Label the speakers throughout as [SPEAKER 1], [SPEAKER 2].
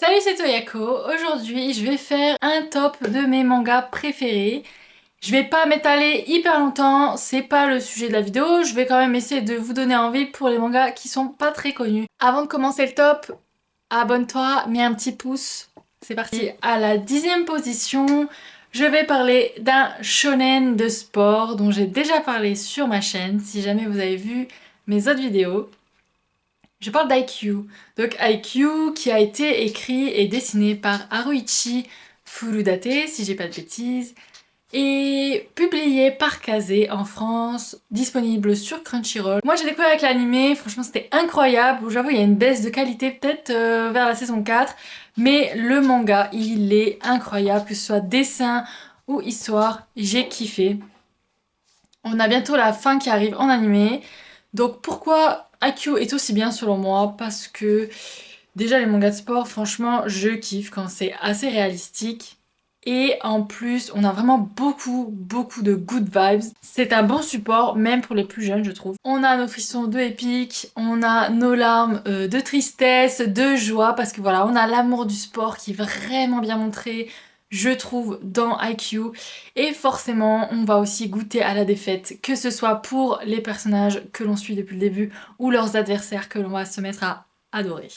[SPEAKER 1] Salut, c'est Toyako. Aujourd'hui, je vais faire un top de mes mangas préférés. Je vais pas m'étaler hyper longtemps, c'est pas le sujet de la vidéo. Je vais quand même essayer de vous donner envie pour les mangas qui sont pas très connus. Avant de commencer le top, abonne-toi, mets un petit pouce. C'est parti. À la 10e position, je vais parler d'un shonen de sport dont j'ai déjà parlé sur ma chaîne, si jamais vous avez vu mes autres vidéos. Je parle d'IQ. Donc IQ qui a été écrit et dessiné par Haruichi Furudate, si j'ai pas de bêtises, et publié par Kazé en France, disponible sur Crunchyroll. Moi j'ai découvert avec l'animé, franchement c'était incroyable. J'avoue il y a une baisse de qualité peut-être vers la saison 4, mais le manga il est incroyable, que ce soit dessin ou histoire, j'ai kiffé. On a bientôt la fin qui arrive en animé. Donc pourquoi IQ est aussi bien selon moi? Parce que déjà les mangas de sport, franchement, je kiffe quand c'est assez réalistique. Et en plus, on a vraiment beaucoup de good vibes. C'est un bon support, même pour les plus jeunes, je trouve. On a nos frissons de épique, on a nos larmes de tristesse, de joie, parce que voilà, on a l'amour du sport qui est vraiment bien montré, je trouve, dans IQ. Et forcément, on va aussi goûter à la défaite, que ce soit pour les personnages que l'on suit depuis le début ou leurs adversaires que l'on va se mettre à adorer.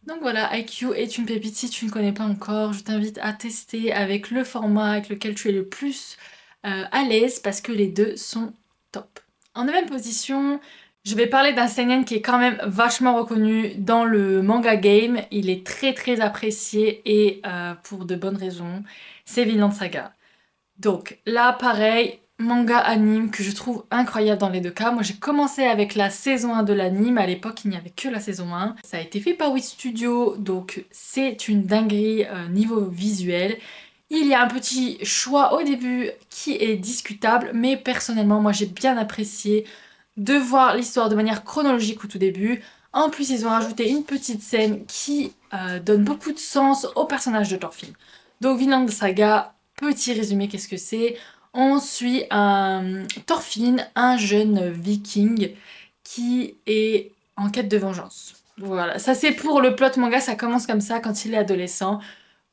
[SPEAKER 1] Donc voilà, IQ est une pépite. Si tu ne connais pas encore, je t'invite à tester avec le format avec lequel tu es le plus à l'aise parce que les deux sont top. En 9e position, je vais parler d'un seinen qui est quand même vachement reconnu dans le manga game. Il est très apprécié et pour de bonnes raisons. C'est Vinland Saga. Donc là, pareil, manga anime que je trouve incroyable dans les deux cas. Moi, j'ai commencé avec la saison 1 de l'anime. À l'époque, il n'y avait que la saison 1. Ça a été fait par Wit Studio, donc c'est une dinguerie niveau visuel. Il y a un petit choix au début qui est discutable, mais personnellement, moi, j'ai bien apprécié de voir l'histoire de manière chronologique au tout début. En plus, ils ont rajouté une petite scène qui donne beaucoup de sens au personnage de Thorfinn. Donc, Vinland Saga, petit résumé, qu'est-ce que c'est? On suit un Thorfinn, un jeune viking qui est en quête de vengeance. Voilà, ça c'est pour le plot manga, ça commence comme ça quand il est adolescent.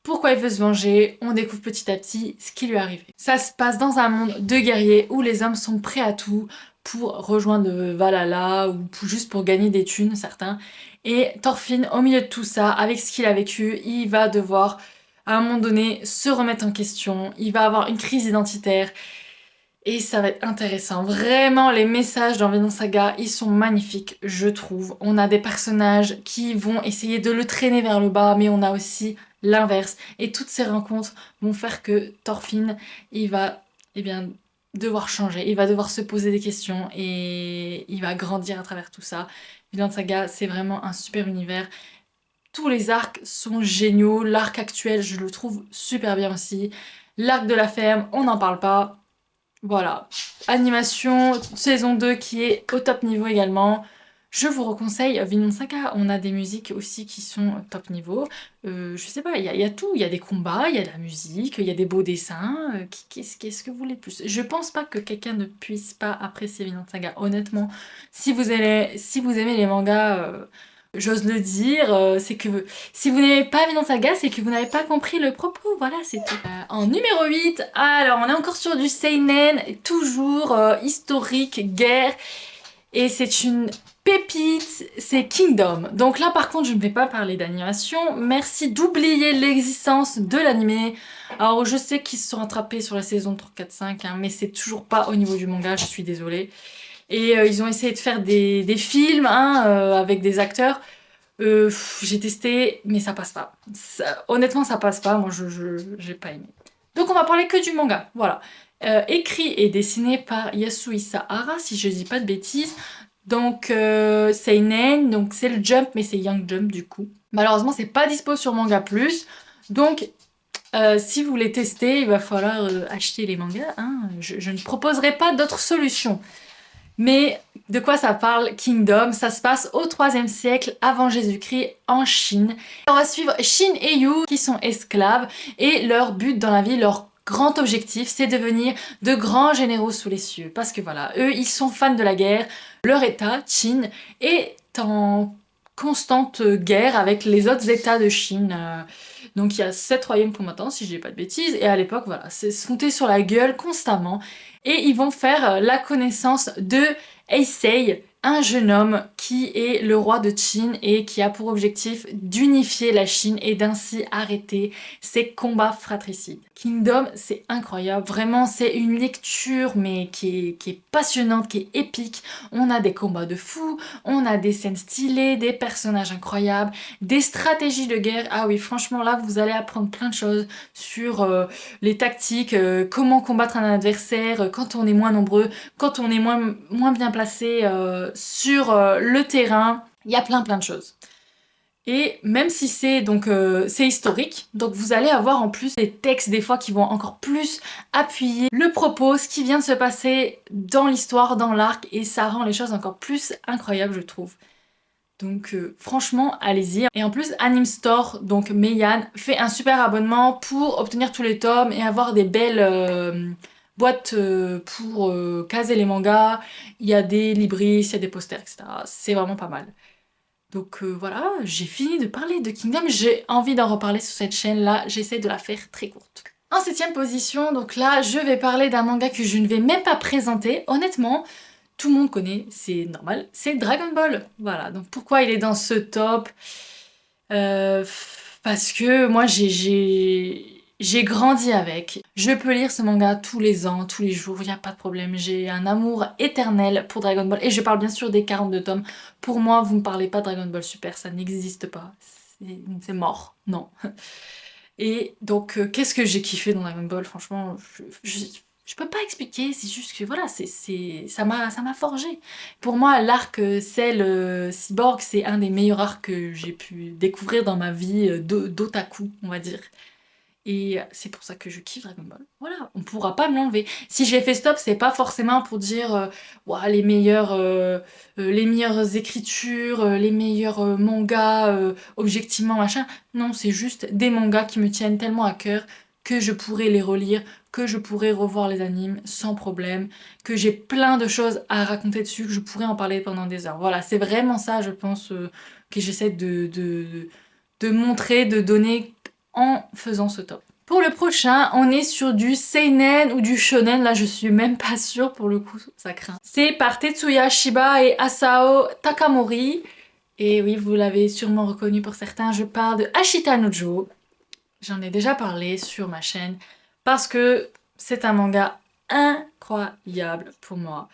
[SPEAKER 1] Pourquoi il veut se venger? On découvre petit à petit ce qui lui est arrivé. Ça se passe dans un monde de guerriers où les hommes sont prêts à tout pour rejoindre Valhalla ou juste pour gagner des thunes, certains. Et Thorfinn, au milieu de tout ça, avec ce qu'il a vécu, il va devoir à un moment donné se remettre en question, il va avoir une crise identitaire et ça va être intéressant. Vraiment, les messages dans Vinland Saga, ils sont magnifiques, je trouve. On a des personnages qui vont essayer de le traîner vers le bas, mais on a aussi l'inverse. Et toutes ces rencontres vont faire que Thorfinn, il va, eh bien, devoir changer, il va devoir se poser des questions et il va grandir à travers tout ça. Vinland Saga, c'est vraiment un super univers. Tous les arcs sont géniaux. L'arc actuel, je le trouve super bien aussi. L'arc de la ferme, on n'en parle pas. Voilà. Animation, saison 2 qui est au top niveau également. Je vous reconseille Vinland Saga. On a des musiques aussi qui sont top niveau. Je sais pas, il y a tout. Il y a des combats, il y a de la musique, il y a des beaux dessins. Qu'est-ce que vous voulez de plus? Je pense pas que quelqu'un ne puisse pas apprécier Vinland Saga, honnêtement. Si vous aimez les mangas, j'ose le dire, c'est que si vous n'aimez pas Vinland Saga, c'est que vous n'avez pas compris le propos, voilà, c'est tout. En numéro 8, alors on est encore sur du seinen, toujours historique, guerre, et c'est une pépite, c'est Kingdom. Donc là par contre je ne vais pas parler d'animation, merci d'oublier l'existence de l'animé. Alors je sais qu'ils se sont rattrapés sur la saison 3, 4, 5, hein, mais c'est toujours pas au niveau du manga, je suis désolée. Et ils ont essayé de faire des films hein, avec des acteurs. J'ai testé, mais ça passe pas. Honnêtement, ça passe pas. Moi, j'ai pas aimé. Donc, on va parler que du manga. Voilà. Écrit et dessiné par Yasuhisa Hara, si je dis pas de bêtises. Donc, Seinen, donc c'est le Jump, mais c'est Young Jump du coup. Malheureusement, c'est pas dispo sur Manga Plus. Donc, si vous voulez tester, il va falloir acheter les mangas. Hein. Je ne proposerai pas d'autres solutions. Mais de quoi ça parle Kingdom? Ça se passe au 3e siècle avant Jésus-Christ en Chine. On va suivre Shin et Yu qui sont esclaves et leur but dans la vie, leur grand objectif, c'est devenir de grands généraux sous les cieux. Parce que voilà, eux, ils sont fans de la guerre. Leur état, Qin, est en constante guerre avec les autres états de Chine. Donc il y a 7 royaumes combattants, si je dis pas de bêtises, et à l'époque, voilà, c'est se monter sur la gueule constamment. Et ils vont faire la connaissance de Heisei, un jeune homme qui est le roi de Qin et qui a pour objectif d'unifier la Chine et d'ainsi arrêter ces combats fratricides. Kingdom, c'est incroyable, vraiment c'est une lecture mais qui est passionnante, qui est épique. On a des combats de fous, on a des scènes stylées, des personnages incroyables, des stratégies de guerre. Ah oui, franchement là vous allez apprendre plein de choses sur les tactiques, comment combattre un adversaire quand on est moins nombreux, quand on est moins bien placé sur le terrain. Il y a plein de choses. Et même si c'est donc c'est historique, donc vous allez avoir en plus des textes des fois qui vont encore plus appuyer le propos, ce qui vient de se passer dans l'histoire, dans l'arc, et ça rend les choses encore plus incroyables je trouve. Donc franchement, allez-y. Et en plus, Anime Store, donc Meian, fait un super abonnement pour obtenir tous les tomes et avoir des belles boîtes pour caser les mangas. Il y a des libris, il y a des posters, etc. C'est vraiment pas mal. Donc voilà, j'ai fini de parler de Kingdom. J'ai envie d'en reparler sur cette chaîne-là. J'essaie de la faire très courte. En 7ème position, donc là, je vais parler d'un manga que je ne vais même pas présenter. Honnêtement, tout le monde connaît, c'est normal, c'est Dragon Ball. Voilà, donc pourquoi il est dans ce top parce que moi j'ai grandi avec. Je peux lire ce manga tous les ans, tous les jours, il n'y a pas de problème. J'ai un amour éternel pour Dragon Ball. Et je parle bien sûr des 42 tomes. Pour moi, vous ne parlez pas de Dragon Ball Super, ça n'existe pas. C'est mort, non. Et donc, qu'est-ce que j'ai kiffé dans Dragon Ball, franchement, je peux pas expliquer, c'est juste que voilà, ça m'a forgé. Pour moi, l'arc Cell Cyborg, c'est un des meilleurs arcs que j'ai pu découvrir dans ma vie d'otaku, on va dire. Et c'est pour ça que je kiffe Dragon Ball. Voilà, on pourra pas me l'enlever. Si j'ai fait stop, c'est pas forcément pour dire ouah, les meilleures écritures, les meilleurs mangas, objectivement, machin. Non, c'est juste des mangas qui me tiennent tellement à cœur que je pourrais les relire, que je pourrais revoir les animes sans problème, que j'ai plein de choses à raconter dessus, que je pourrais en parler pendant des heures. Voilà, c'est vraiment ça, je pense, que j'essaie de montrer, de donner en faisant ce top. Pour le prochain, on est sur du seinen ou du shonen, là je suis même pas sûre pour le coup, ça craint. C'est par Tetsuya Shiba et Asao Takamori. Et oui, vous l'avez sûrement reconnu pour certains, je parle de Ashita no Joe. J'en ai déjà parlé sur ma chaîne parce que c'est un manga incroyable pour moi.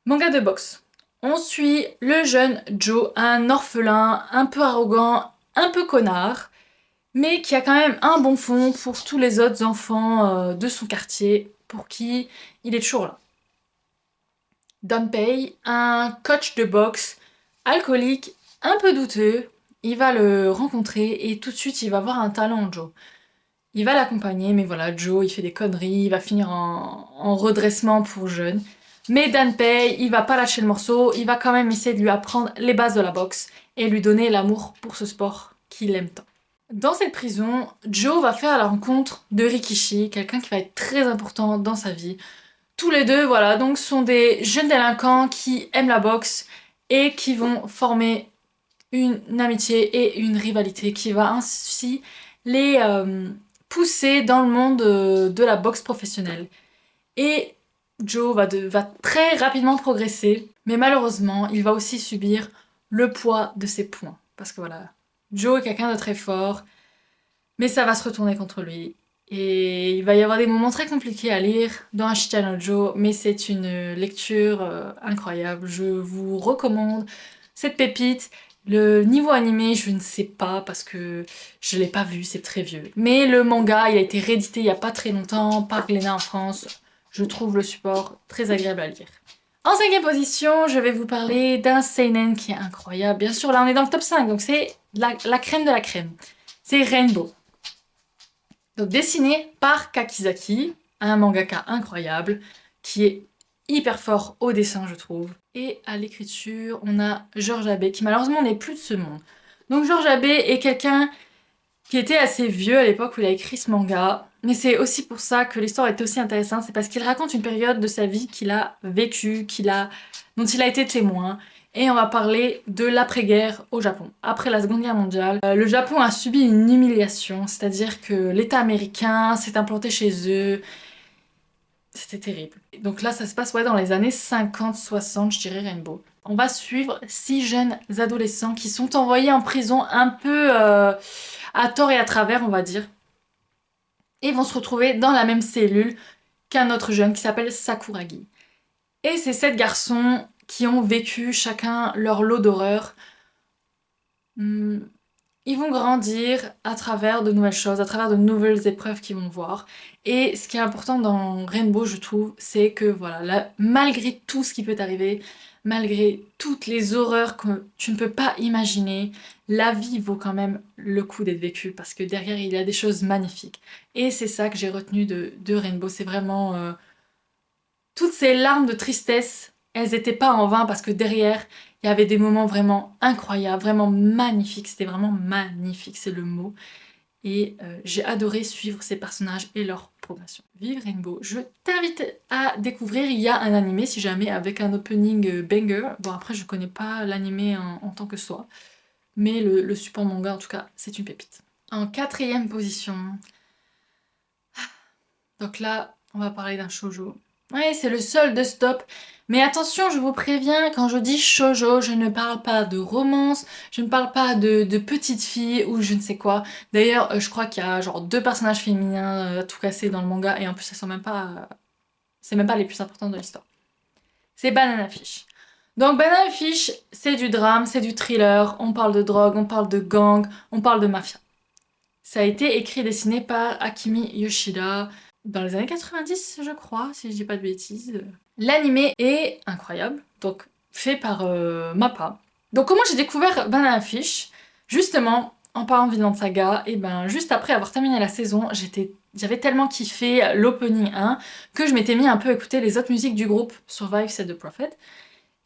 [SPEAKER 1] Manga de boxe. On suit le jeune Joe, un orphelin un peu arrogant, un peu connard, mais qui a quand même un bon fond pour tous les autres enfants de son quartier, pour qui il est toujours là. Dunpei, un coach de boxe, alcoolique, un peu douteux, il va le rencontrer et tout de suite il va voir un talent en Joe. Il va l'accompagner, mais voilà, Joe il fait des conneries, il va finir en redressement pour jeune. Mais Dunpei, il va pas lâcher le morceau, il va quand même essayer de lui apprendre les bases de la boxe et lui donner l'amour pour ce sport qu'il aime tant. Dans cette prison, Joe va faire la rencontre de Rikishi, quelqu'un qui va être très important dans sa vie. Tous les deux, voilà, donc sont des jeunes délinquants qui aiment la boxe et qui vont former une amitié et une rivalité qui va ainsi les pousser dans le monde de la boxe professionnelle. Et Joe va très rapidement progresser, mais malheureusement, il va aussi subir le poids de ses points. Parce que voilà, Joe est quelqu'un de très fort, mais ça va se retourner contre lui. Et il va y avoir des moments très compliqués à lire dans Ashita no Joe, mais c'est une lecture incroyable. Je vous recommande cette pépite. Le niveau animé, je ne sais pas parce que je l'ai pas vu, c'est très vieux. Mais le manga, il a été réédité il y a pas très longtemps par Glénat en France. Je trouve le support très agréable à lire. En 5ème position, je vais vous parler d'un seinen qui est incroyable. Bien sûr, là on est dans le top 5, donc c'est la crème de la crème. C'est Rainbow. Donc dessiné par Kakizaki, un mangaka incroyable, qui est hyper fort au dessin je trouve. Et à l'écriture, on a Georges Abbé, qui malheureusement n'est plus de ce monde. Donc Georges Abbé est quelqu'un qui était assez vieux à l'époque où il a écrit ce manga, mais c'est aussi pour ça que l'histoire est aussi intéressante, c'est parce qu'il raconte une période de sa vie qu'il a vécue, dont il a été témoin, Et on va parler de l'après-guerre au Japon. Après la Seconde Guerre mondiale, le Japon a subi une humiliation, c'est-à-dire que l'État américain s'est implanté chez eux. C'était terrible. Donc là, ça se passe dans les années 50-60, je dirais Rainbow. On va suivre 6 jeunes adolescents qui sont envoyés en prison un peu à tort et à travers, on va dire. Et vont se retrouver dans la même cellule qu'un autre jeune qui s'appelle Sakuragi. Et c'est 7 garçons qui ont vécu chacun leur lot d'horreur. Ils vont grandir à travers de nouvelles choses, à travers de nouvelles épreuves qu'ils vont voir. Et ce qui est important dans Rainbow, je trouve, c'est que voilà, là, malgré tout ce qui peut t'arriver, malgré toutes les horreurs que tu ne peux pas imaginer, la vie vaut quand même le coup d'être vécue parce que derrière, il y a des choses magnifiques. Et c'est ça que j'ai retenu de Rainbow, c'est vraiment... toutes ces larmes de tristesse, elles n'étaient pas en vain parce que derrière, il y avait des moments vraiment incroyables, vraiment magnifiques. C'était vraiment magnifique, c'est le mot. Et j'ai adoré suivre ces personnages et leur progression. Vive Rainbow. Je t'invite à découvrir. Il y a un animé, si jamais, avec un opening banger. Bon, après, je connais pas l'animé en tant que soi. Mais le support manga, en tout cas, c'est une pépite. En 4e position. Donc là, on va parler d'un shoujo. Ouais, c'est le seul de stop. Mais attention, je vous préviens, quand je dis shoujo, je ne parle pas de romance, je ne parle pas de petite fille ou je ne sais quoi. D'ailleurs, je crois qu'il y a genre 2 personnages féminins tout cassés dans le manga et en plus, elles sont même pas... c'est même pas les plus importantes de l'histoire. C'est Banana Fish. Donc Banana Fish, c'est du drame, c'est du thriller, on parle de drogue, on parle de gang, on parle de mafia. Ça a été écrit et dessiné par Akimi Yoshida dans les années 90, je crois, si je dis pas de bêtises. L'animé est incroyable, donc fait par Mappa. Donc comment j'ai découvert Banana Fish? Justement, en parlant de Vinland Saga, et ben juste après avoir terminé la saison, j'avais tellement kiffé l'opening 1 que je m'étais mis un peu à écouter les autres musiques du groupe Survive Set the Prophet.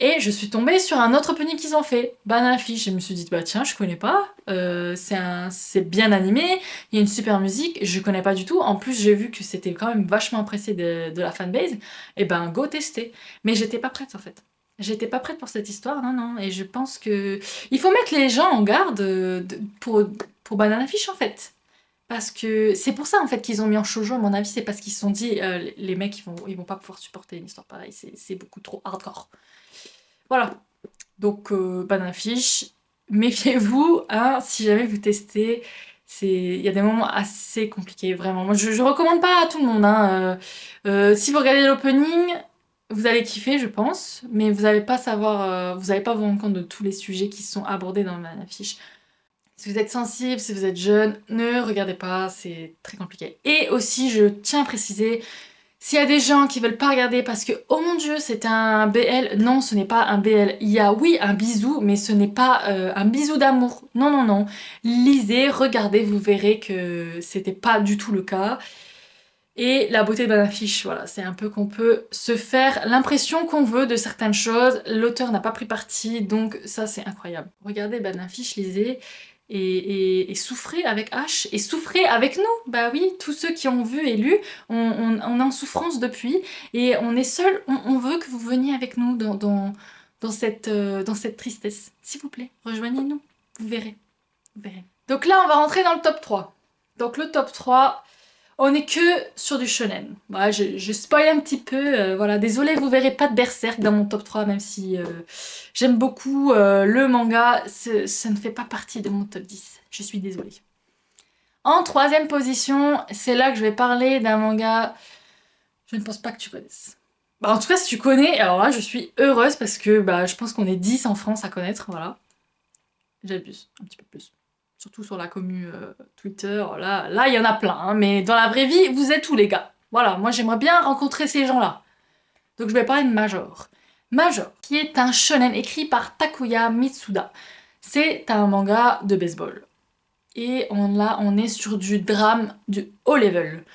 [SPEAKER 1] Et je suis tombée sur un autre opening qu'ils ont fait, Banana Fish. Je me suis dit, bah tiens, je connais pas, c'est bien animé, il y a une super musique, je connais pas du tout. En plus, j'ai vu que c'était quand même vachement apprécié de la fanbase. Et ben, go tester. Mais j'étais pas prête en fait. J'étais pas prête pour cette histoire, non, non. Et je pense que il faut mettre les gens en garde pour Banana Fish en fait. Parce que c'est pour ça en fait qu'ils ont mis en shoujo, à mon avis, c'est parce qu'ils se sont dit, les mecs ils vont pas pouvoir supporter une histoire pareille, c'est beaucoup trop hardcore. Voilà, donc Banana Fish, méfiez-vous, hein, si jamais vous testez, il y a des moments assez compliqués, vraiment. Moi, je recommande pas à tout le monde, hein. Si vous regardez l'opening, vous allez kiffer, je pense, mais vous n'allez pas savoir, vous n'allez pas vous rendre compte de tous les sujets qui sont abordés dans Banana Fish. Si vous êtes sensible, si vous êtes jeune, ne regardez pas, c'est très compliqué. Et aussi, je tiens à préciser, s'il y a des gens qui veulent pas regarder parce que, oh mon dieu, c'est un BL, non, ce n'est pas un BL. Il y a, oui, un bisou, mais ce n'est pas un bisou d'amour. Non, non, non. Lisez, regardez, vous verrez que c'était pas du tout le cas. Et la beauté de Banana Fish, voilà, c'est un peu qu'on peut se faire l'impression qu'on veut de certaines choses. L'auteur n'a pas pris parti, donc ça, c'est incroyable. Regardez Banana Fish, lisez. Et souffrez avec H, et souffrez avec nous. Bah oui, tous ceux qui ont vu et lu, on est en souffrance depuis, et on est seul, on veut que vous veniez avec nous dans cette tristesse. S'il vous plaît, rejoignez-nous, vous verrez. Donc là, on va rentrer dans le top 3. Donc le top 3, on est que sur du shonen. Voilà, je spoil un petit peu, voilà, désolée, vous verrez pas de Berserk dans mon top 3, même si j'aime beaucoup le manga, ça ne fait pas partie de mon top 10, je suis désolée. En 3e position, c'est là que je vais parler d'un manga, je ne pense pas que tu connaisses. Bah, en tout cas, si tu connais, alors là, je suis heureuse parce que bah, je pense qu'on est 10 en France à connaître, voilà. J'abuse, un petit peu plus. Surtout sur la commu Twitter, là il y en a plein, hein, mais dans la vraie vie, vous êtes où les gars? Voilà, moi j'aimerais bien rencontrer ces gens-là. Donc je vais parler de Major. Major, qui est un shonen écrit par Takuya Mitsuda. C'est un manga de baseball. Et on est sur du drame du haut level.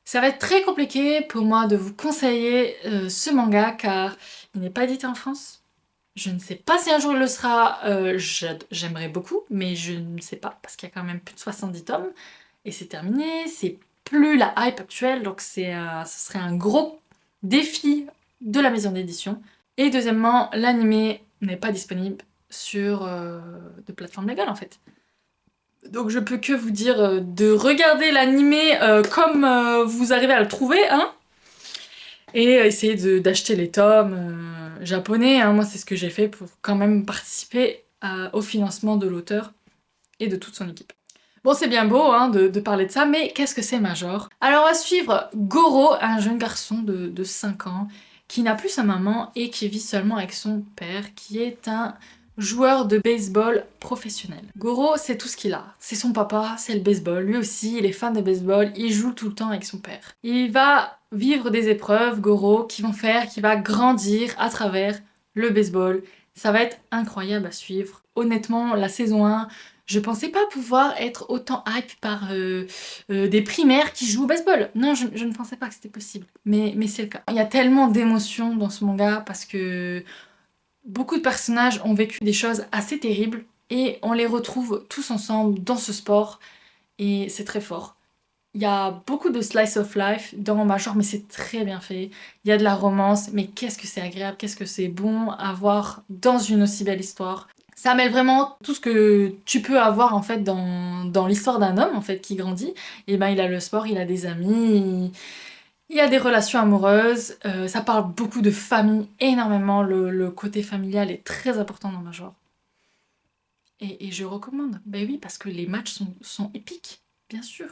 [SPEAKER 1] Ça va être très compliqué pour moi de vous conseiller ce manga car il n'est pas édité en France. Je ne sais pas si un jour il le sera, j'aimerais beaucoup, mais je ne sais pas, parce qu'il y a quand même plus de 70 tomes, et c'est terminé, c'est plus la hype actuelle, donc ce serait un gros défi de la maison d'édition. Et deuxièmement, l'animé n'est pas disponible sur de plateformes légales en fait. Donc je peux que vous dire de regarder l'animé comme vous arrivez à le trouver, hein, et essayer d'acheter les tomes japonais, hein. Moi c'est ce que j'ai fait pour quand même participer au financement de l'auteur et de toute son équipe. Bon, c'est bien beau hein, de parler de ça, mais qu'est-ce que c'est Major? Alors on va suivre Goro, un jeune garçon de 5 ans, qui n'a plus sa maman et qui vit seulement avec son père, qui est un joueur de baseball professionnel. Goro, c'est tout ce qu'il a. C'est son papa, c'est le baseball. Lui aussi, il est fan de baseball, il joue tout le temps avec son père. Il va vivre des épreuves, Goro, qui vont faire qu'il va grandir à travers le baseball. Ça va être incroyable à suivre. Honnêtement, la saison 1, je pensais pas pouvoir être autant hype par des primaires qui jouent au baseball. Non, je ne pensais pas que c'était possible. Mais c'est le cas. Il y a tellement d'émotions dans ce manga parce que beaucoup de personnages ont vécu des choses assez terribles et on les retrouve tous ensemble dans ce sport et c'est très fort. Il y a beaucoup de slice of life dans Major, mais c'est très bien fait. Il y a de la romance, mais qu'est-ce que c'est agréable, qu'est-ce que c'est bon à voir dans une aussi belle histoire. Ça mêle vraiment tout ce que tu peux avoir en fait dans l'histoire d'un homme en fait qui grandit. Et ben il a le sport, il a des amis, il y a des relations amoureuses. Ça parle beaucoup de famille, énormément. Le côté familial est très important dans Major. Et je recommande. Ben oui, parce que les matchs sont épiques, bien sûr.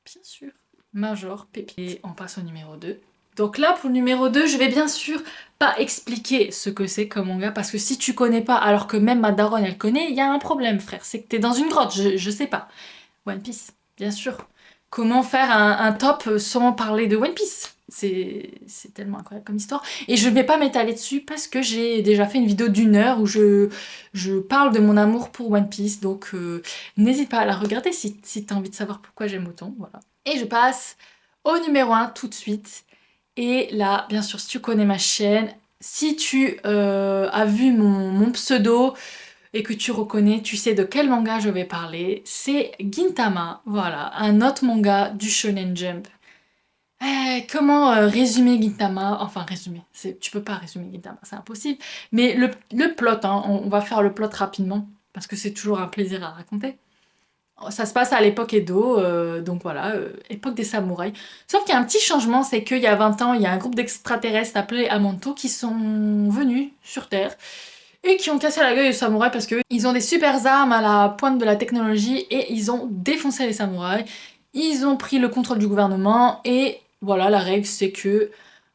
[SPEAKER 1] Bien sûr. Major, pépite. Et on passe au numéro 2. Donc là, pour le numéro 2, je vais bien sûr pas expliquer ce que c'est comme manga, parce que si tu connais pas, alors que même ma daronne elle connaît, il y a un problème, frère. C'est que t'es dans une grotte, je sais pas. One Piece, bien sûr. Comment faire un top sans parler de One Piece? C'est tellement incroyable comme histoire. Et je ne vais pas m'étaler dessus parce que j'ai déjà fait une vidéo d'1 heure où je parle de mon amour pour One Piece. Donc n'hésite pas à la regarder si tu as envie de savoir pourquoi j'aime autant. Voilà. Et je passe au numéro 1 tout de suite. Et là, bien sûr, si tu connais ma chaîne, si tu as vu mon pseudo et que tu reconnais, tu sais de quel manga je vais parler, c'est Gintama, voilà, un autre manga du Shonen Jump. Comment résumer Gintama? Enfin, résumer, tu peux pas résumer Gintama, c'est impossible. Mais le plot, hein, on va faire le plot rapidement, parce que c'est toujours un plaisir à raconter. Ça se passe à l'époque Edo, donc voilà, époque des samouraïs. Sauf qu'il y a un petit changement, c'est qu'il y a 20 ans, il y a un groupe d'extraterrestres appelés Amanto qui sont venus sur Terre et qui ont cassé la gueule des samouraïs parce qu'ils ont des super armes à la pointe de la technologie et ils ont défoncé les samouraïs. Ils ont pris le contrôle du gouvernement et voilà, la règle c'est que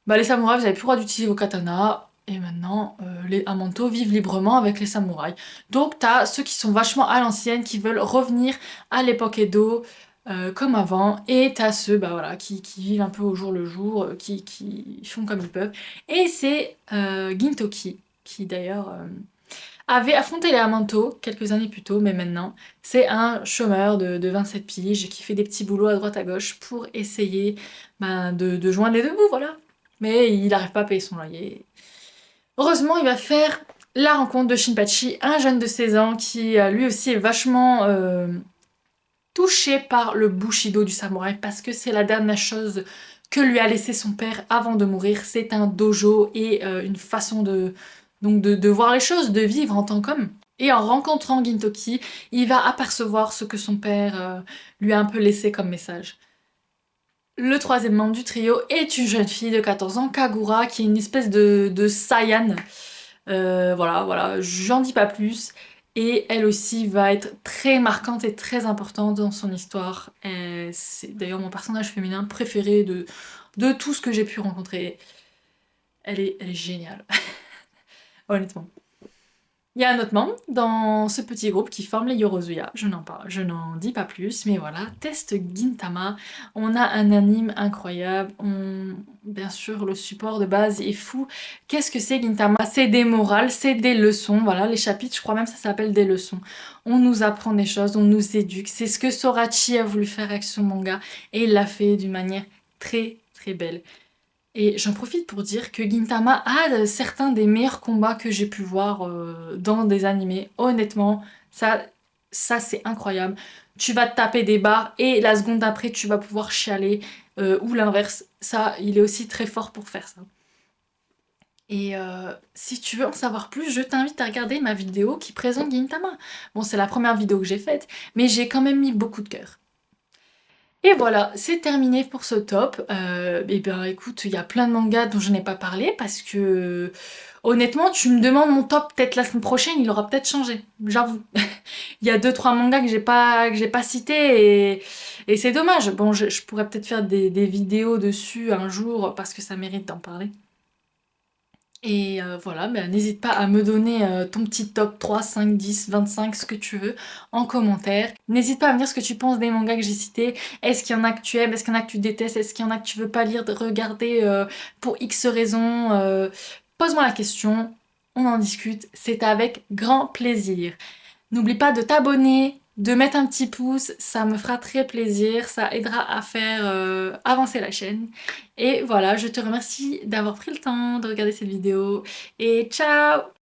[SPEAKER 1] les samouraïs, vous avez plus le droit d'utiliser vos katanas. Et maintenant, les Amanto vivent librement avec les samouraïs. Donc t'as ceux qui sont vachement à l'ancienne, qui veulent revenir à l'époque Edo, comme avant. Et t'as ceux voilà, qui vivent un peu au jour le jour, qui font comme ils peuvent. Et c'est Gintoki, qui d'ailleurs avait affronté les Amanto quelques années plus tôt, mais maintenant, c'est un chômeur de 27 piges qui fait des petits boulots à droite à gauche pour essayer de joindre les deux bouts, voilà. Mais il n'arrive pas à payer son loyer. Heureusement, il va faire la rencontre de Shinpachi, un jeune de 16 ans qui lui aussi est vachement touché par le Bushido du samouraï parce que c'est la dernière chose que lui a laissé son père avant de mourir. C'est un dojo et une façon de voir les choses, de vivre en tant qu'homme. Et en rencontrant Gintoki, il va apercevoir ce que son père lui a un peu laissé comme message. Le troisième membre du trio est une jeune fille de 14 ans, Kagura, qui est une espèce de Saiyan. Voilà, j'en dis pas plus. Et elle aussi va être très marquante et très importante dans son histoire. C'est d'ailleurs mon personnage féminin préféré de tout ce que j'ai pu rencontrer. Elle est géniale, honnêtement. Il y a un autre membre dans ce petit groupe qui forme les Yorozuya. Je n'en dis pas plus, mais voilà, test Gintama. On a un anime incroyable. Bien sûr, le support de base est fou. Qu'est-ce que c'est Gintama? C'est des morales, c'est des leçons. Voilà, les chapitres, je crois même que ça s'appelle des leçons. On nous apprend des choses, on nous éduque. C'est ce que Sorachi a voulu faire avec son manga et il l'a fait d'une manière très très belle. Et j'en profite pour dire que Gintama a certains des meilleurs combats que j'ai pu voir dans des animés. Honnêtement, ça c'est incroyable. Tu vas te taper des barres et la seconde d'après tu vas pouvoir chialer ou l'inverse. Ça, il est aussi très fort pour faire ça. Et si tu veux en savoir plus, je t'invite à regarder ma vidéo qui présente Gintama. Bon, c'est la première vidéo que j'ai faite, mais j'ai quand même mis beaucoup de cœur. Et voilà, c'est terminé pour ce top. Et bien écoute, il y a plein de mangas dont je n'ai pas parlé parce que honnêtement, tu me demandes mon top peut-être la semaine prochaine, il aura peut-être changé, j'avoue. Il y a deux trois mangas que j'ai pas cités et c'est dommage. Bon, je pourrais peut-être faire des vidéos dessus un jour parce que ça mérite d'en parler. Et voilà, bah, n'hésite pas à me donner ton petit top 3, 5, 10, 25, ce que tu veux, en commentaire. N'hésite pas à me dire ce que tu penses des mangas que j'ai cités. Est-ce qu'il y en a que tu aimes, est-ce qu'il y en a que tu détestes, est-ce qu'il y en a que tu veux pas lire, regarder pour X raisons. Pose-moi la question, on en discute, c'est avec grand plaisir. N'oublie pas de t'abonner, de mettre un petit pouce, ça me fera très plaisir, ça aidera à faire avancer la chaîne. Et voilà, je te remercie d'avoir pris le temps de regarder cette vidéo et ciao!